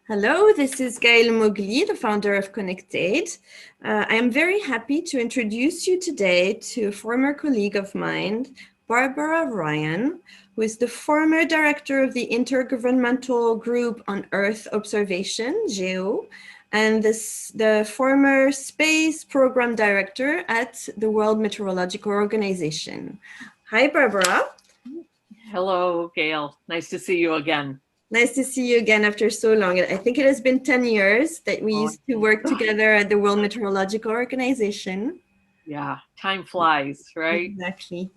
Hello, this is Gaëlle Mogli, the founder of ConnectAID. I am very happy to introduce you today to a former colleague of mine, Barbara Ryan, who is the former director of the Intergovernmental Group on Earth Observation, GEO, and the former space program director at the World Meteorological Organization. Hi, Barbara. Hello, Gail. Nice to see you again. Nice to see you again after so long. I think it has been 10 years that we used to work together at the World Meteorological Organization. Yeah, time flies, right? Exactly.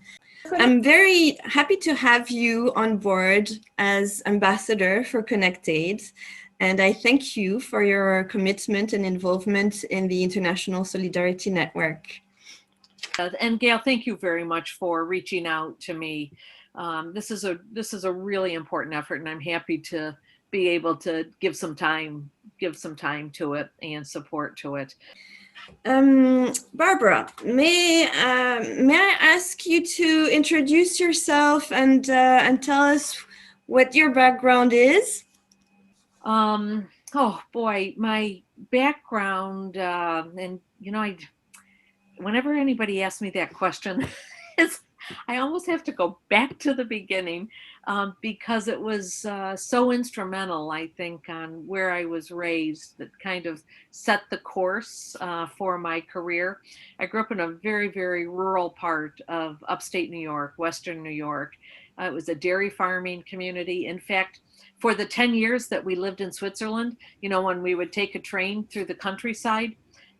I'm very happy to have you on board as ambassador for ConnectAID, and I thank you for your commitment and involvement in the International Solidarity Network. And Gail, thank you very much for reaching out to me. This is a really important effort, and I'm happy to be able to give some time to it and support to it. Barbara, may I ask you to introduce yourself and tell us what your background is? Oh boy, my background, and whenever anybody asks me that question, I almost have to go back to the beginning because it was so instrumental, I think, on where I was raised that kind of set the course for my career. I grew up in a very, very rural part of upstate New York, Western New York. It was a dairy farming community. In fact, for the 10 years that we lived in Switzerland, when we would take a train through the countryside,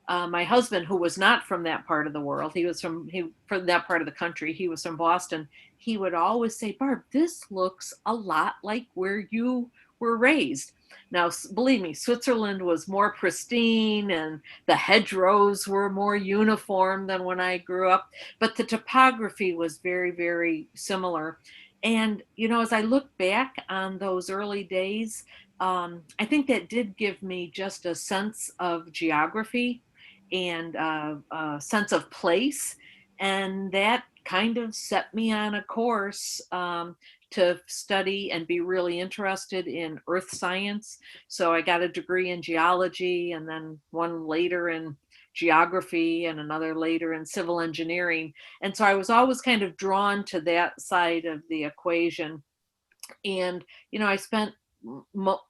my husband, who was not from that part of the world, he was from that part of the country. He was from Boston. He would always say, "Barb, this looks a lot like where you were raised." Now, believe me, Switzerland was more pristine and the hedgerows were more uniform than when I grew up, but the topography was very, very similar. And, as I look back on those early days, I think that did give me just a sense of geography and a sense of place. And that kind of set me on a course to study and be really interested in earth science. So I got a degree in geology and then one later in geography and another later in civil engineering. And so I was always kind of drawn to that side of the equation. And, I spent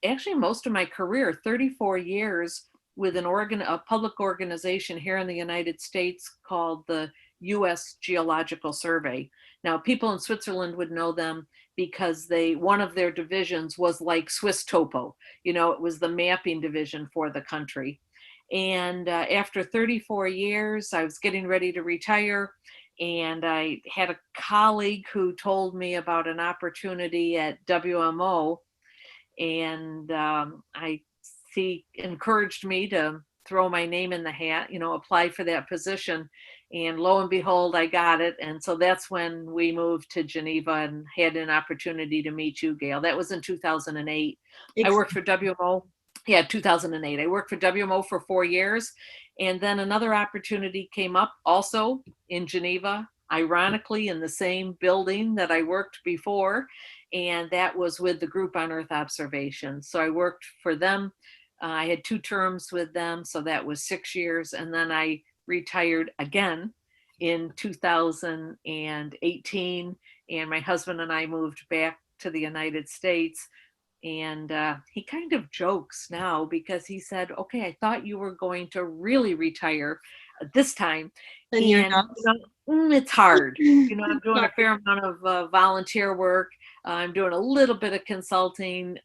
actually most of my career, 34 years, with a public organization here in the United States called the U.S. Geological Survey. Now, people in Switzerland would know them because one of their divisions was like Swiss Topo. It was the mapping division for the country. And after 34 years, I was getting ready to retire. And I had a colleague who told me about an opportunity at WMO. And he encouraged me to throw my name in the hat, apply for that position. And lo and behold, I got it. And so that's when we moved to Geneva and had an opportunity to meet you, Gail. That was in 2008. I worked for WMO. Yeah, 2008. I worked for WMO for 4 years. And then another opportunity came up also in Geneva, ironically in the same building that I worked before. And that was with the Group on Earth Observation. So I worked for them. I had 2 terms with them. So that was 6 years. And then I retired again in 2018. And my husband and I moved back to the United States. And he kind of jokes now because he said, "Okay, I thought you were going to really retire this time." And you're not. It's hard. I'm doing a fair amount of volunteer work. I'm doing a little bit of consulting.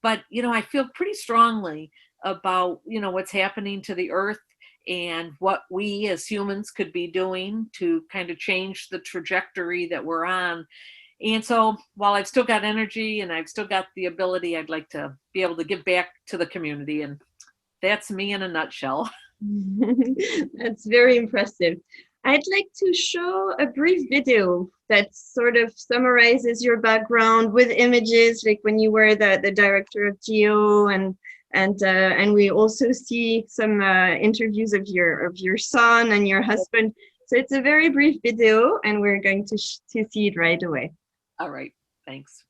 But, I feel pretty strongly about, what's happening to the earth and what we as humans could be doing to kind of change the trajectory that we're on. And so while I've still got energy and I've still got the ability, I'd like to be able to give back to the community. And that's me in a nutshell. That's very impressive. I'd like to show a brief video that sort of summarizes your background with images, like when you were the director of GEO, and we also see some interviews of your son and your husband. So it's a very brief video, and we're going to see it right away. All right, thanks.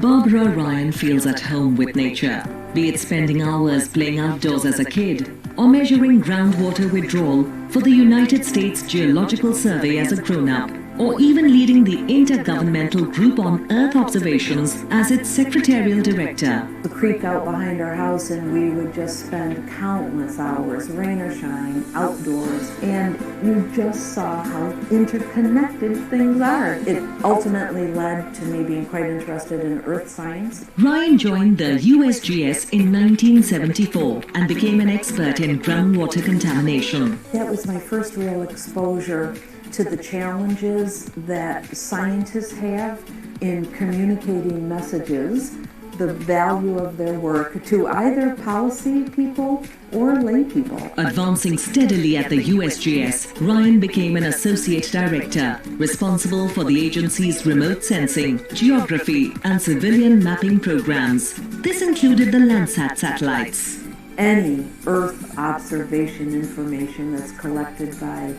Barbara Ryan feels at home with nature, be it spending hours playing outdoors as a kid or measuring groundwater withdrawal for the United States Geological Survey as a grown-up, or even leading the Intergovernmental Group on Earth Observations as its secretarial director. The creek out behind our house, and we would just spend countless hours, rain or shine, outdoors, and you just saw how interconnected things are. It ultimately led to me being quite interested in earth science. Ryan joined the USGS in 1974 and became an expert in groundwater contamination. That was my first real exposure to the challenges that scientists have in communicating messages, the value of their work to either policy people or lay people. Advancing steadily at the USGS, Ryan became an associate director, responsible for the agency's remote sensing, geography, and civilian mapping programs. This included the Landsat satellites. Any Earth observation information that's collected by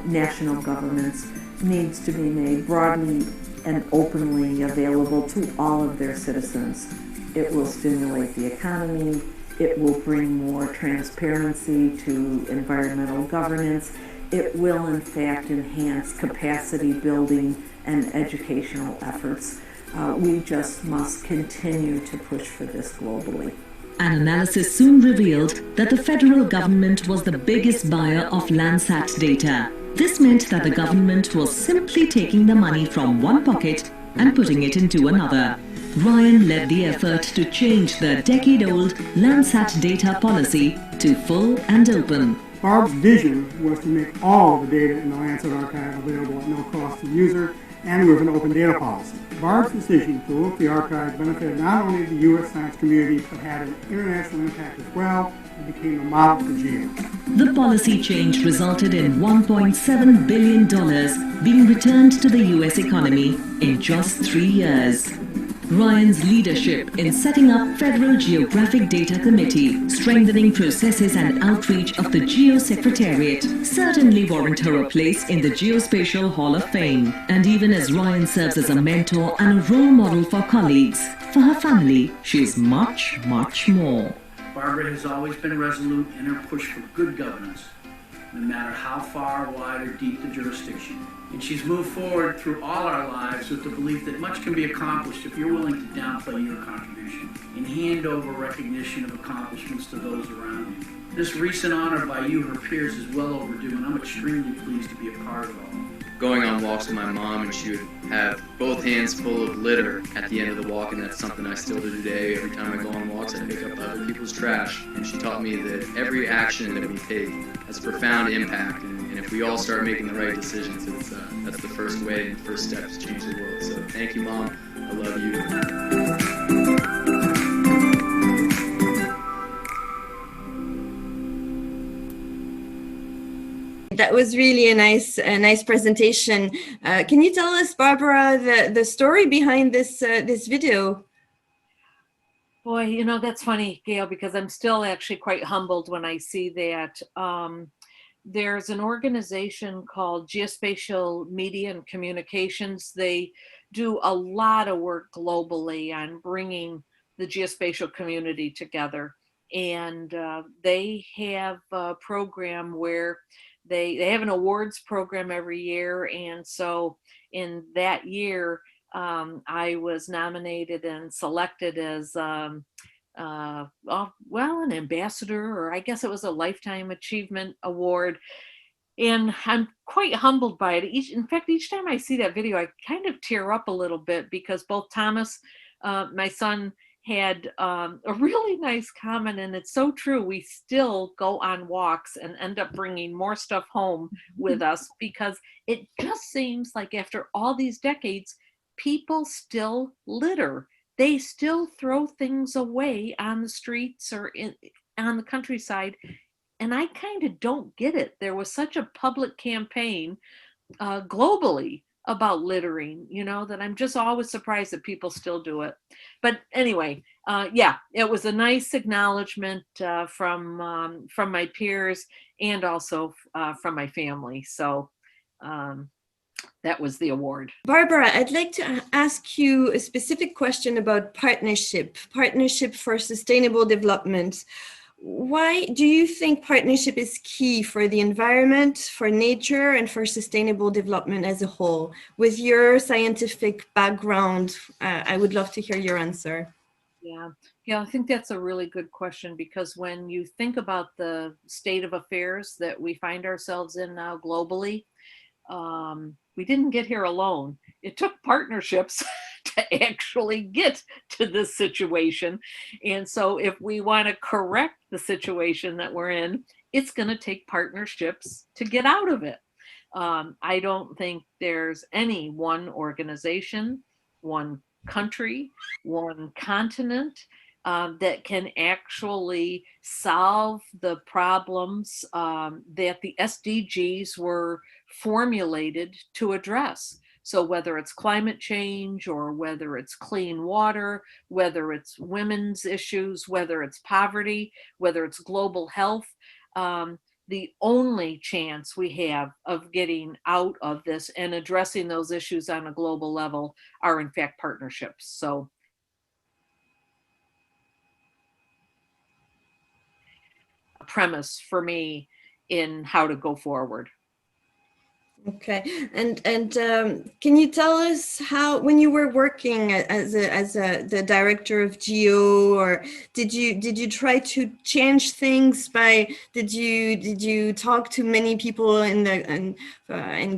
national governments needs to be made broadly and openly available to all of their citizens. It will stimulate the economy, it will bring more transparency to environmental governance, it will in fact enhance capacity building and educational efforts. We just must continue to push for this globally. An analysis soon revealed that the federal government was the biggest buyer of Landsat data. This meant that the government was simply taking the money from one pocket and putting it into another. Ryan led the effort to change the decade-old Landsat data policy to full and open. Barb's vision was to make all of the data in the Landsat archive available at no cost to the user and with an open data policy. Barb's decision to look the archive benefited not only the U.S. science community, but had an international impact as well, and became a model for GEO. The policy change resulted in $1.7 billion being returned to the U.S. economy in just 3 years. Ryan's leadership in setting up Federal Geographic Data Committee, strengthening processes and outreach of the Geo Secretariat certainly warrant her a place in the Geospatial Hall of Fame. And even as Ryan serves as a mentor and a role model for colleagues, for her family, she is much, much more. Barbara has always been resolute in her push for good governance, no matter how far, wide, or deep the jurisdiction. And she's moved forward through all our lives with the belief that much can be accomplished if you're willing to downplay your contribution and hand over recognition of accomplishments to those around you. This recent honor by you, her peers, is well overdue, and I'm extremely pleased to be a part of it all. Going on walks with my mom, and she would have both hands full of litter at the end of the walk, and that's something I still do today. Every time I go on walks, I pick up other people's trash, and she taught me that every action that we take has a profound impact, and if we all start making the right decisions, that's the first way and the first step to change the world. So thank you, Mom. I love you. That was really a nice presentation. Can you tell us, Barbara, the story behind this video? Boy, you know, that's funny, Gail, because I'm still actually quite humbled when I see that. There's an organization called Geospatial Media and Communications. They do a lot of work globally on bringing the geospatial community together. And they have a program where they have an awards program every year. And so in that year, I was nominated and selected as, an ambassador, or I guess it was a Lifetime Achievement Award. And I'm quite humbled by it. In fact, each time I see that video, I kind of tear up a little bit, because both Thomas, my son, had a really nice comment, and it's so true. We still go on walks and end up bringing more stuff home with us, because it just seems like after all these decades, people still litter. They still throw things away on the streets or on the countryside, and I kind of don't get it. There was such a public campaign globally about littering, you know, that I'm just always surprised that people still do it. But anyway, yeah, it was a nice acknowledgement from my peers, and also from my family. So that was the award. Barbara, I'd like to ask you a specific question about partnership for sustainable development. Why do you think partnership is key for the environment, for nature, and for sustainable development as a whole? With your scientific background, I would love to hear your answer. Yeah, I think that's a really good question, because when you think about the state of affairs that we find ourselves in now globally, we didn't get here alone. It took partnerships to actually get to this situation. And so if we want to correct the situation that we're in, it's going to take partnerships to get out of it. I don't think there's any one organization, one country, one continent that can actually solve the problems that the SDGs were formulated to address. So whether it's climate change, or whether it's clean water, whether it's women's issues, whether it's poverty, whether it's global health, the only chance we have of getting out of this and addressing those issues on a global level are in fact partnerships. So a premise for me in how to go forward. Okay, and can you tell us how, when you were working as the director of GEO, or did you try to change things by, did you talk to many people in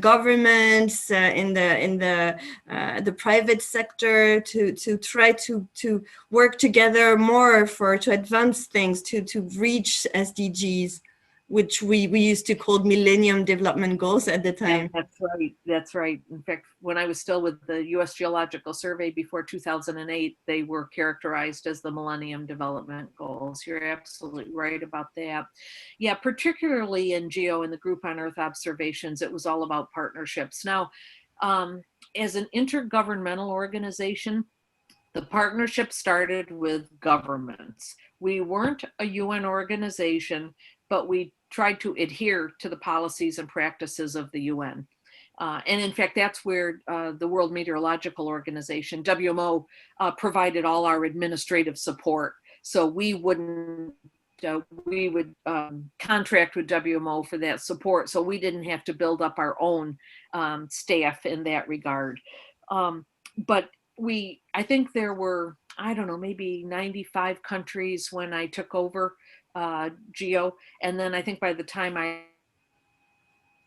governments, in the private sector to try to work together more to advance things, to reach SDGs? Which we used to call Millennium Development Goals at the time. Yeah, that's right. In fact, when I was still with the U.S. Geological Survey before 2008, they were characterized as the Millennium Development Goals. You're absolutely right about that. Yeah, particularly in GEO, in the Group on Earth Observations, it was all about partnerships. Now, as an intergovernmental organization, the partnership started with governments. We weren't a UN organization, but we tried to adhere to the policies and practices of the UN. And in fact, that's where the World Meteorological Organization, WMO, provided all our administrative support. So we would contract with WMO for that support. So we didn't have to build up our own staff in that regard. But I think there were, I don't know, maybe 95 countries when I took over GEO. And then I think by the time I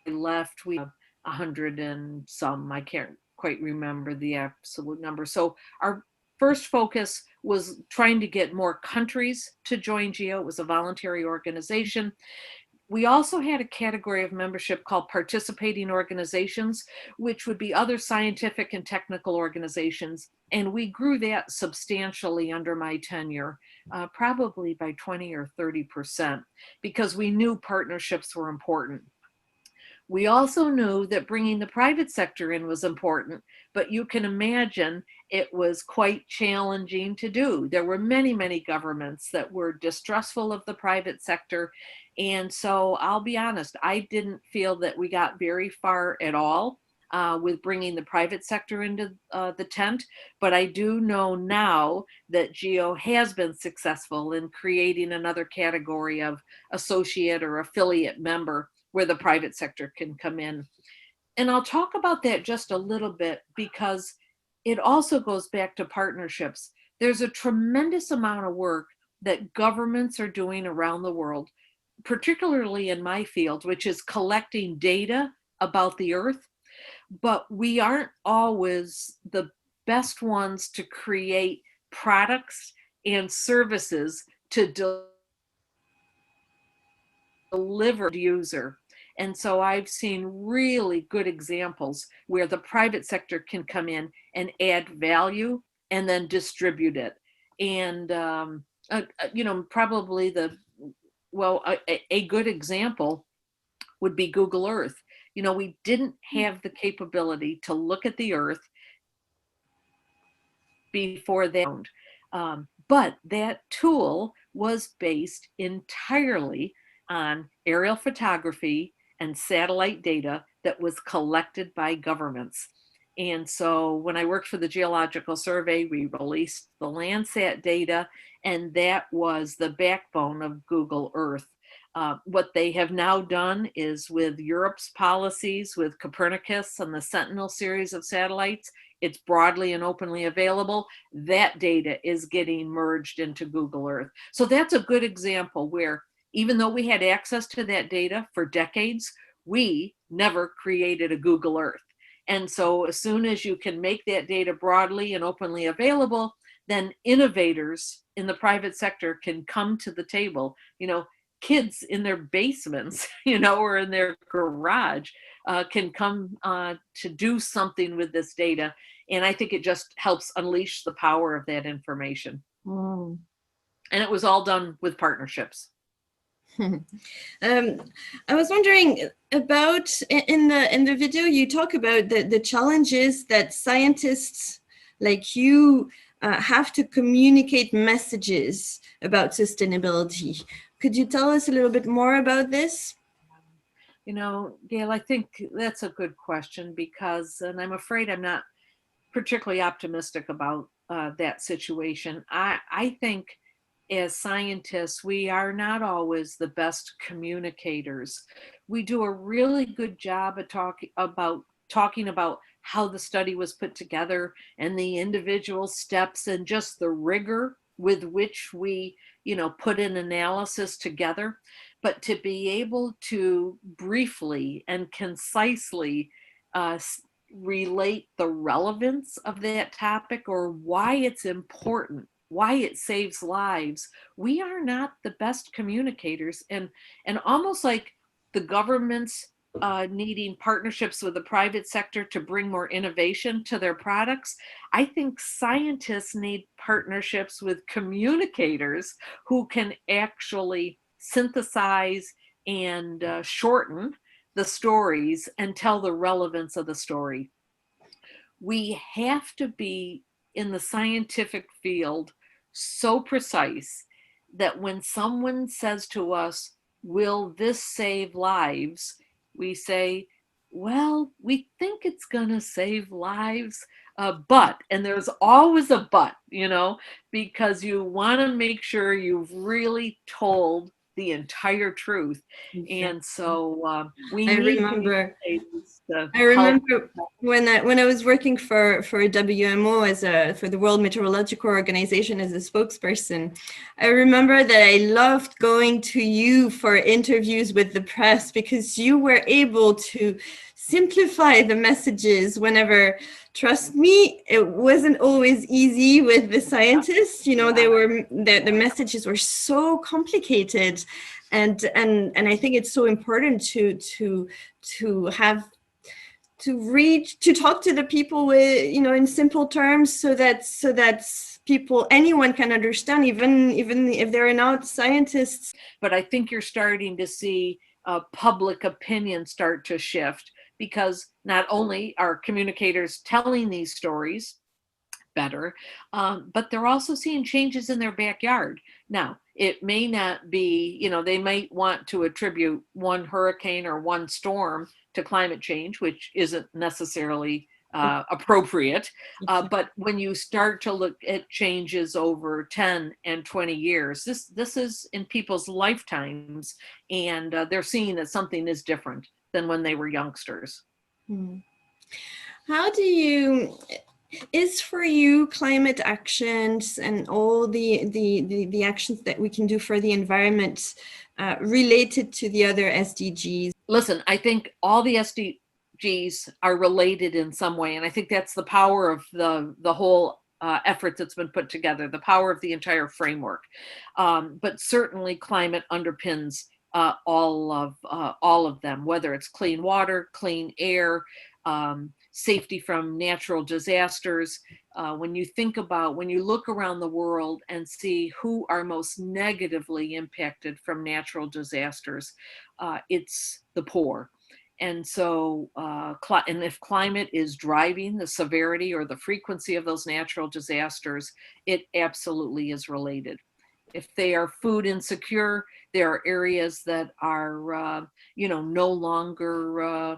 left, we had 100 and some, I can't quite remember the absolute number. So our first focus was trying to get more countries to join GEO. It was a voluntary organization. We also had a category of membership called participating organizations, which would be other scientific and technical organizations. And we grew that substantially under my tenure, probably by 20 or 30%, because we knew partnerships were important. We also knew that bringing the private sector in was important, but you can imagine it was quite challenging to do. There were many, many governments that were distrustful of the private sector. And so I'll be honest, I didn't feel that we got very far at all with bringing the private sector into the tent. But I do know now that GEO has been successful in creating another category of associate or affiliate member where the private sector can come in. And I'll talk about that just a little bit, because it also goes back to partnerships. There's a tremendous amount of work that governments are doing around the world, particularly in my field, which is collecting data about the earth. But we aren't always the best ones to create products and services to deliver to the user. And so I've seen really good examples where the private sector can come in and add value and then distribute it. And, probably a good example would be Google Earth. We didn't have the capability to look at the earth before that. But that tool was based entirely on aerial photography and satellite data that was collected by governments. And so when I worked for the Geological Survey, we released the Landsat data, and that was the backbone of Google Earth. What they have now done is with Europe's policies, with Copernicus and the Sentinel series of satellites, it's broadly and openly available. That data is getting merged into Google Earth. So that's a good example where even though we had access to that data for decades, we never created a Google Earth. And so as soon as you can make that data broadly and openly available, then innovators in the private sector can come to the table. Kids in their basements, or in their garage can come to do something with this data. And I think it just helps unleash the power of that information. Mm. And it was all done with partnerships. I was wondering about, in the video you talk about the challenges that scientists like you have to communicate messages about sustainability. Could you tell us a little bit more about this? Gail, I think that's a good question because, and I'm afraid I'm not particularly optimistic about that situation. I think as scientists, we are not always the best communicators. We do a really good job of talking about how the study was put together and the individual steps and just the rigor with which we, put an analysis together. But to be able to briefly and concisely relate the relevance of that topic or why it's important, why it saves lives, we are not the best communicators. And almost like the government's needing partnerships with the private sector to bring more innovation to their products, I think scientists need partnerships with communicators who can actually synthesize and shorten the stories and tell the relevance of the story. We have to be in the scientific field so precise that when someone says to us, will this save lives? We say, well, we think it's gonna save lives, but, and there's always a but, because you wanna make sure you've really told the entire truth. Exactly. And so we I need remember help. when I was working for WMO for the World Meteorological Organization as a spokesperson. I remember that I loved going to you for interviews with the press because you were able to simplify the messages whenever. Trust me, it wasn't always easy with the scientists. The messages were so complicated, and I think it's so important to talk to the people with, in simple terms, so that anyone can understand, even if they're not scientists. But I think you're starting to see public opinion start to shift, because not only are communicators telling these stories better, but they're also seeing changes in their backyard. Now, it may not be, they might want to attribute one hurricane or one storm to climate change, which isn't necessarily appropriate. But when you start to look at changes over 10 and 20 years, this is in people's lifetimes, and they're seeing that something is different than when they were youngsters. How is for you climate actions and all the actions that we can do for the environment related to the other SDGs? Listen, I think all the SDGs are related in some way, and I think that's the power of the whole effort that's been put together, the power of the entire framework. But certainly climate underpins all of them, whether it's clean water, clean air, safety from natural disasters. When you look around the world and see who are most negatively impacted from natural disasters, it's the poor. And so, and if climate is driving the severity or the frequency of those natural disasters, it absolutely is related. If they are food insecure, there are areas that are, no longer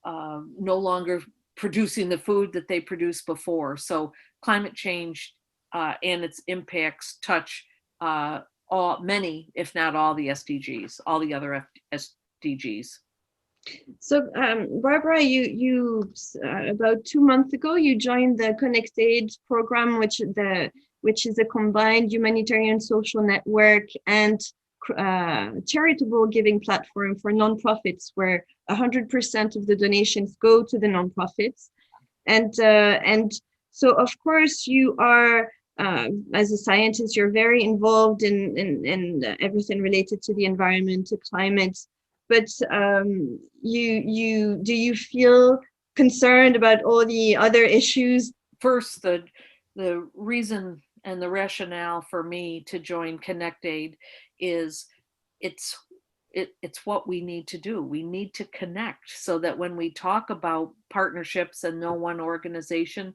no longer producing the food that they produced before. So climate change and its impacts touch many, if not all, the SDGs, all the other SDGs. So, Barbara, you about 2 months ago, you joined the ConnectAID program, which is a combined humanitarian social network and charitable giving platform for nonprofits, where 100% of the donations go to the nonprofits. And so, of course, you are, as a scientist, you're very involved in everything related to the environment, to climate. But do you feel concerned about all the other issues? First, the reason and the rationale for me to join ConnectAID is it's what we need to do. We need to connect so that when we talk about partnerships and no one organization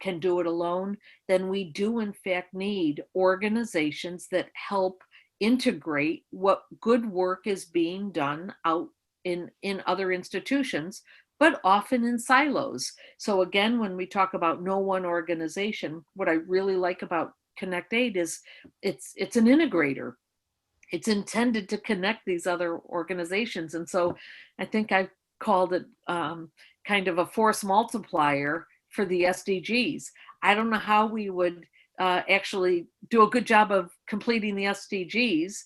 can do it alone, then we do in fact need organizations that help integrate what good work is being done out in other institutions, but often in silos. So again, when we talk about no one organization, what I really like about ConnectAID is it's an integrator. It's intended to connect these other organizations. And so I think I've called it kind of a force multiplier for the SDGs. I don't know how we would actually do a good job of completing the SDGs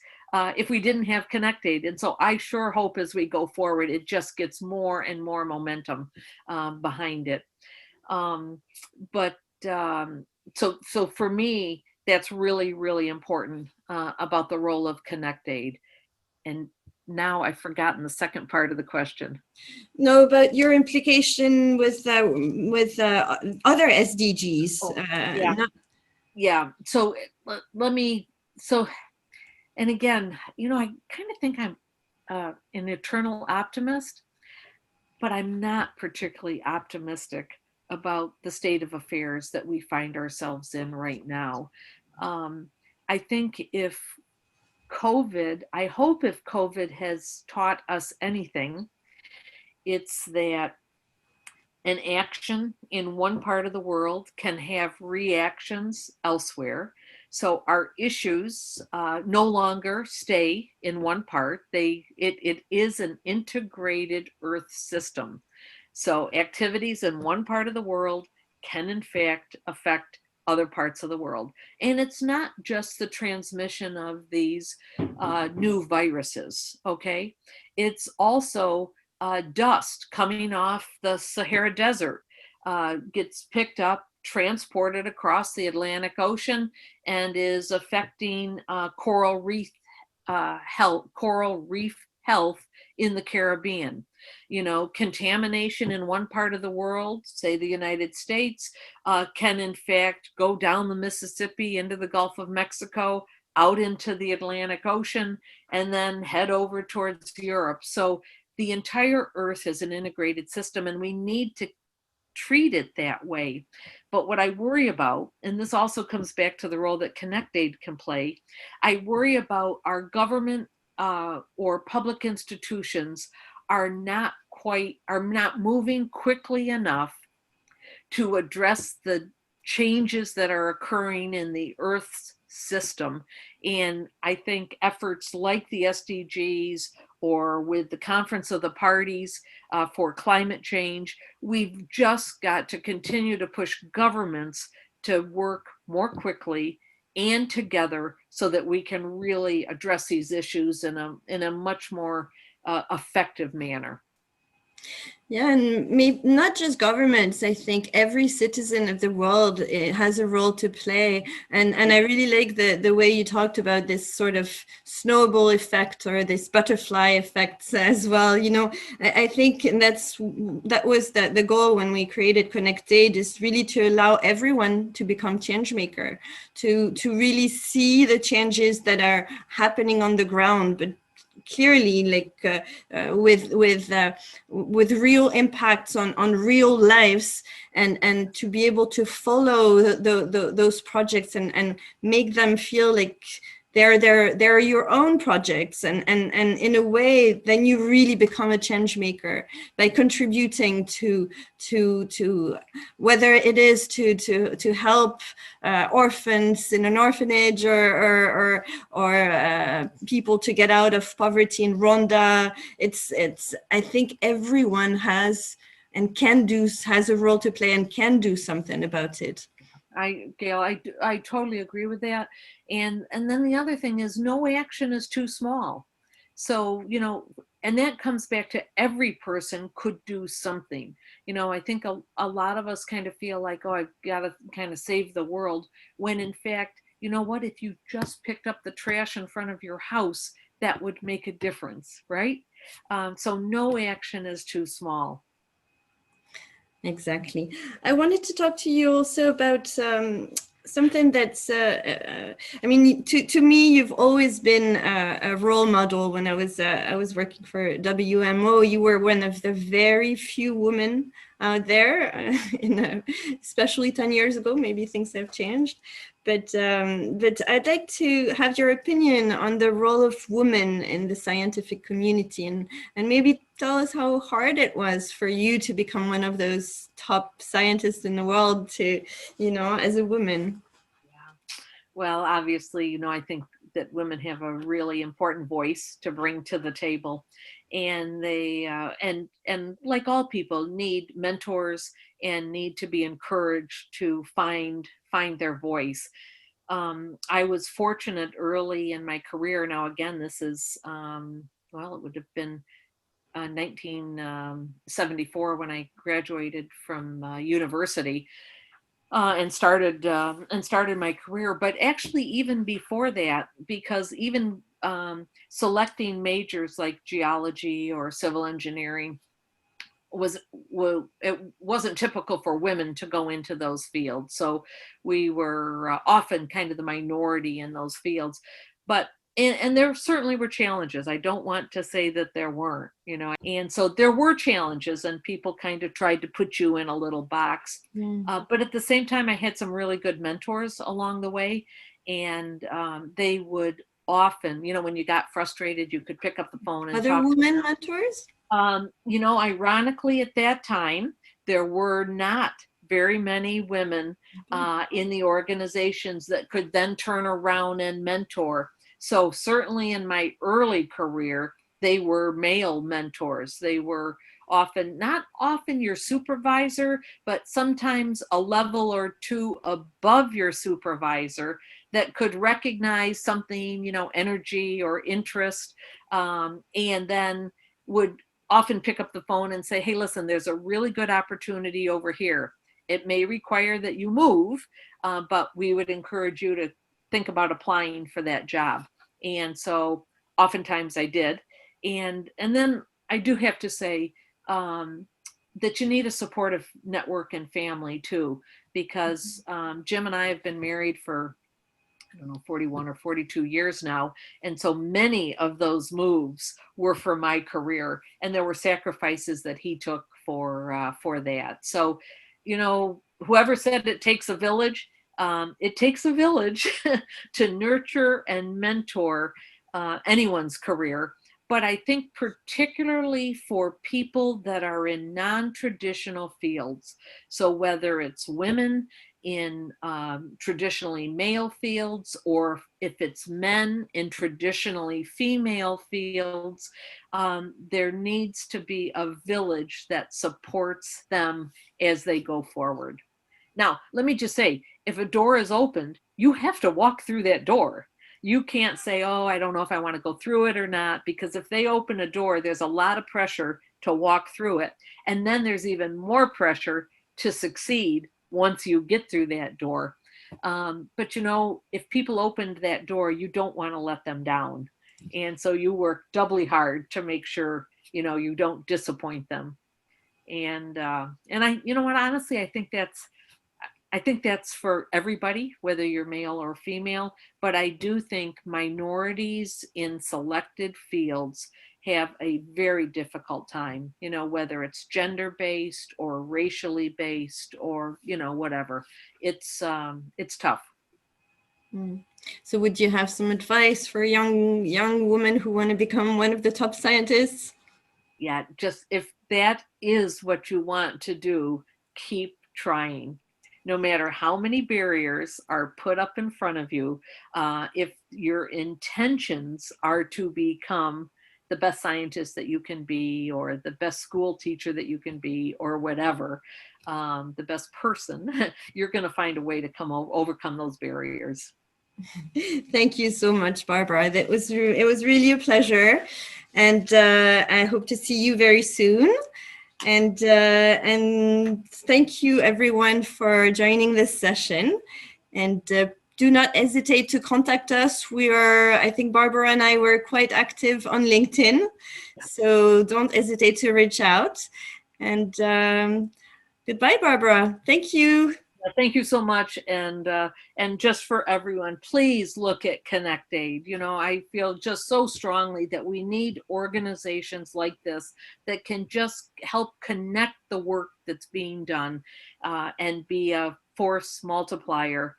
if we didn't have ConnectAID. And so I sure hope as we go forward, it just gets more and more momentum behind it. So for me, that's really, really important about the role of ConnectAID. And now I've forgotten the second part of the question. No, but your implication with other SDGs. Yeah. So and again, I kind of think I'm an eternal optimist, but I'm not particularly optimistic about the state of affairs that we find ourselves in right now. I think if COVID has taught us anything, it's that an action in one part of the world can have reactions elsewhere. So our issues no longer stay in one part. It is an integrated Earth system. So activities in one part of the world can in fact affect other parts of the world. And it's not just the transmission of these new viruses, okay? It's also dust coming off the Sahara Desert, gets picked up, transported across the Atlantic Ocean, and is affecting coral reef health in the Caribbean. Contamination in one part of the world, say the United States, can in fact go down the Mississippi into the Gulf of Mexico, out into the Atlantic Ocean, and then head over towards Europe. So the entire Earth is an integrated system, and we need to treat it that way. But what I worry about, and this also comes back to the role that ConnectAID can play, I worry about our government or public institutions are not moving quickly enough to address the changes that are occurring in the Earth's system. And I think efforts like the SDGs or with the Conference of the Parties for climate change, we've just got to continue to push governments to work more quickly and together so that we can really address these issues in a much more effective manner. Yeah, and maybe not just governments. I think every citizen of the world has a role to play. And I really like the way you talked about this sort of snowball effect or this butterfly effect as well. I think that was the goal when we created ConnectAID, is really to allow everyone to become change maker, to really see the changes that are happening on the ground, but clearly, with real impacts on real lives, and to be able to follow those projects and make them feel like they're your own projects, and in a way then you really become a change maker by contributing to whether it is to help orphans in an orphanage, or people to get out of poverty in Rwanda. It's I think everyone has a role to play and can do something about it. Gail, I totally agree with that. And then the other thing is, no action is too small. So, you know, and that comes back to every person could do something. You know, I think a lot of us kind of feel like, oh, I've got to kind of save the world, when in fact, you know what, if you just picked up the trash in front of your house, that would make a difference, right? So no action is too small. Exactly. I wanted to talk to you also about something that's, I mean, to me, you've always been a role model. When I was working for WMO, you were one of the very few women out there, especially 10 years ago. Maybe things have changed. But I'd like to have your opinion on the role of women in the scientific community, and maybe tell us how hard it was for you to become one of those top scientists in the world, to, you know, as a woman. Yeah. Well, obviously, you know, I think that women have a really important voice to bring to the table, and they and like all people, need mentors and need to be encouraged to find their voice. I was fortunate early in my career. Now, again, this is, well, it would have been 1974 when I graduated from university, and started my career. But actually, even before that, because even selecting majors like geology or civil engineering it wasn't typical for women to go into those fields. So we were often kind of the minority in those fields. But and there certainly were challenges. I don't want to say that there weren't, you know. And so there were challenges, and people kind of tried to put you in a little box. But at the same time, I had some really good mentors along the way, and they would often, you know, when you got frustrated, you could pick up the phone and Other talk women mentors? You know, ironically, at that time, there were not very many women in the organizations that could then turn around and mentor. So certainly in my early career, they were male mentors. They were not often your supervisor, but sometimes a level or two above your supervisor, that could recognize something, you know, energy or interest, and then would often pick up the phone and say, hey, listen, there's a really good opportunity over here. It may require that you move, but we would encourage you to think about applying for that job. And so oftentimes I did. And then I do have to say that you need a supportive network and family too, because Jim and I have been married for, I don't know, 41 or 42 years now. And so many of those moves were for my career, and there were sacrifices that he took for that. So, you know, whoever said it takes a village, it takes a village to nurture and mentor anyone's career. But I think particularly for people that are in non-traditional fields, so whether it's women in traditionally male fields, or if it's men in traditionally female fields, there needs to be a village that supports them as they go forward. Now, let me just say, if a door is opened, you have to walk through that door. You can't say, oh, I don't know if I want to go through it or not, because if they open a door, there's a lot of pressure to walk through it. And then there's even more pressure to succeed once you get through that door. But you know, if people opened that door, you don't want to let them down. And so you work doubly hard to make sure, you know, you don't disappoint them. And I, you know what, honestly, I think that's for everybody, whether you're male or female. But I do think minorities in selected fields have a very difficult time, you know, whether it's gender based or racially based or, you know, whatever. It's tough. Mm. So would you have some advice for young women who want to become one of the top scientists? Yeah, just if that is what you want to do, keep trying. No matter how many barriers are put up in front of you, if your intentions are to become the best scientist that you can be, or the best school teacher that you can be, or whatever, the best person, you're going to find a way to overcome those barriers. Thank you so much, Barbara. It was really a pleasure, and I hope to see you very soon. And thank you everyone for joining this session. And do not hesitate to contact us. I think Barbara and I were quite active on LinkedIn, so don't hesitate to reach out. And goodbye, Barbara. Thank you. Thank you so much, and just for everyone, please look at ConnectAID. You know, I feel just so strongly that we need organizations like this that can just help connect the work that's being done and be a force multiplier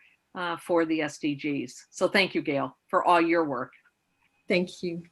for the SDGs. So thank you, Gail, for all your work. Thank you.